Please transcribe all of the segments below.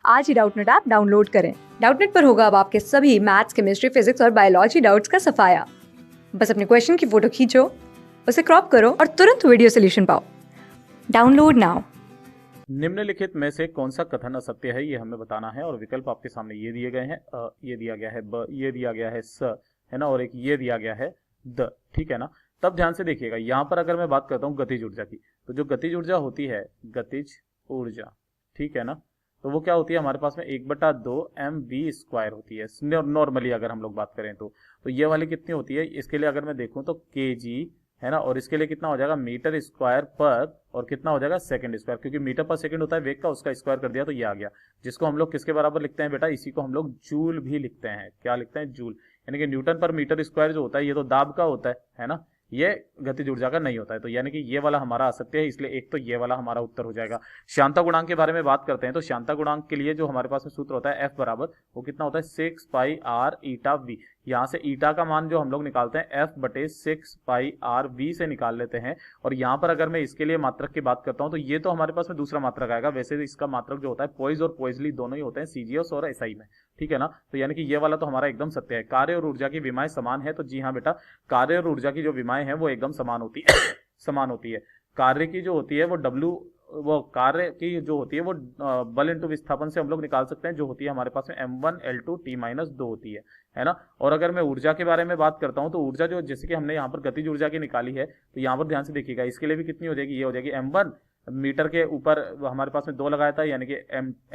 आज ही Doubtnut app download करें। Doubtnut पर होगा अब आपके सभी मैथ्स, केमिस्ट्री, फिजिक्स और बायोलॉजी डाउट्स का सफाया। बस अपने क्वेश्चन की फोटो खींचो, उसे क्रॉप करो और तुरंत वीडियो सोल्यूशन पाओ। Download now. निम्नलिखित में से कौन सा कथन असत्य है, ये हमें बताना है। और विकल्प आपके सामने ये दिए गए हैं, ये दिया गया है ब, ये दिया गया है स, है ना, और एक ये दिया गया है द। ठीक है ना। तब ध्यान से देखिएगा, यहाँ पर अगर मैं बात करता हूँ गतिज ऊर्जा की, तो जो गतिज ऊर्जा होती है, गतिज ऊर्जा, ठीक है ना, तो वो क्या होती है हमारे पास में 1/2 mv² होती है नॉर्मली अगर हम लोग बात करें तो ये वाली कितनी होती है, इसके लिए अगर मैं देखूं तो kg, है ना, और इसके लिए कितना हो जाएगा मीटर स्क्वायर पर, और कितना हो जाएगा सेकंड स्क्वायर, क्योंकि मीटर पर सेकंड होता है वेग का, उसका स्क्वायर कर दिया तो ये आ गया, जिसको हम लोग किसके बराबर लिखते हैं बेटा, इसी को हम लोग जूल भी लिखते हैं। क्या लिखते हैं? जूल। यानी कि न्यूटन पर मीटर स्क्वायर जो होता है ये तो दाब का होता है ना, ये गतिज ऊर्जा का नहीं होता है। तो यानी कि ये वाला हमारा असत्य है, इसलिए एक तो ये वाला हमारा उत्तर हो जाएगा। शांता गुणांक के बारे में बात करते हैं, तो शांता गुणांक के लिए जो हमारे पास में सूत्र होता है F बराबर, वो कितना होता है 6πr ईटा v। यहाँ से ईटा का मान जो हम लोग निकालते हैं F/6πr v से निकाल लेते हैं। और यहाँ पर अगर मैं इसके लिए मात्रक की बात करता हूँ तो ये तो हमारे पास में दूसरा मात्रक आएगा। वैसे इसका मात्रक जो होता है पॉइज और पॉइजली दोनों ही होते हैं सीजीएस और एसआई में, ठीक है ना। तो यानी कि ये वाला तो हमारा एकदम सत्य है। कार्य और ऊर्जा की विमाएं समान है, तो जी हाँ बेटा, कार्य और ऊर्जा की जो विमाएं हैं वो एकदम समान होती है समान होती है। कार्य की जो होती है वो W, वो कार्य की जो होती है वो बल इंटू विस्थापन से हम लोग निकाल सकते हैं, जो होती है हमारे पास में m1L2T-2 होती है ना। और अगर मैं ऊर्जा के बारे में बात करता हूँ तो ऊर्जा जो, जैसे कि हमने यहाँ पर गतिज ऊर्जा की निकाली है, तो यहाँ पर ध्यान से देखिएगा, इसके लिए भी कितनी हो जाएगी, ये हो जाएगी m1, मीटर के ऊपर हमारे पास में 2 लगाया था, यानी कि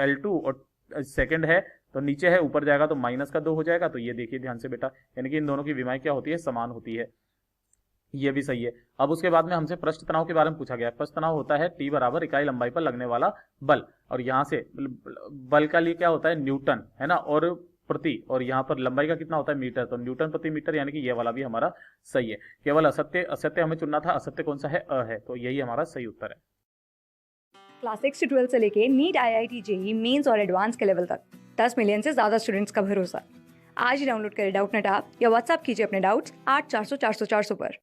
L2, और सेकंड है तो नीचे है, ऊपर जाएगा तो -2 हो जाएगा। तो ये देखिए ध्यान से बेटा, यानी कि इन दोनों की विमाएं क्या होती है, समान होती है। ये भी सही है। अब उसके बाद में हमसे पृष्ठ तनाव के बारे में पूछा गया। पृष्ठ तनाव होता है T बराबर इकाई लंबाई पर लगने वाला बल, और यहाँ से बल का लिए क्या होता है न्यूटन, है ना, और प्रति, और यहाँ पर लंबाई का कितना होता है मीटर, तो न्यूटन प्रति मीटर, यानी कि ये वाला भी हमारा सही है। केवल असत्य असत्य हमें चुनना था, असत्य कौन सा है, है, तो यही हमारा सही उत्तर है। क्लास 6 से 12 से लेके नीट, IIT, जेईई मेंस और एडवांस के लेवल तक 10 मिलियन से ज्यादा स्टूडेंट्स का भरोसा। आज ही डाउनलोड करें डाउटनेट ऐप या व्हाट्सएप कीजिए अपने डाउट्स 8400 400 400 पर।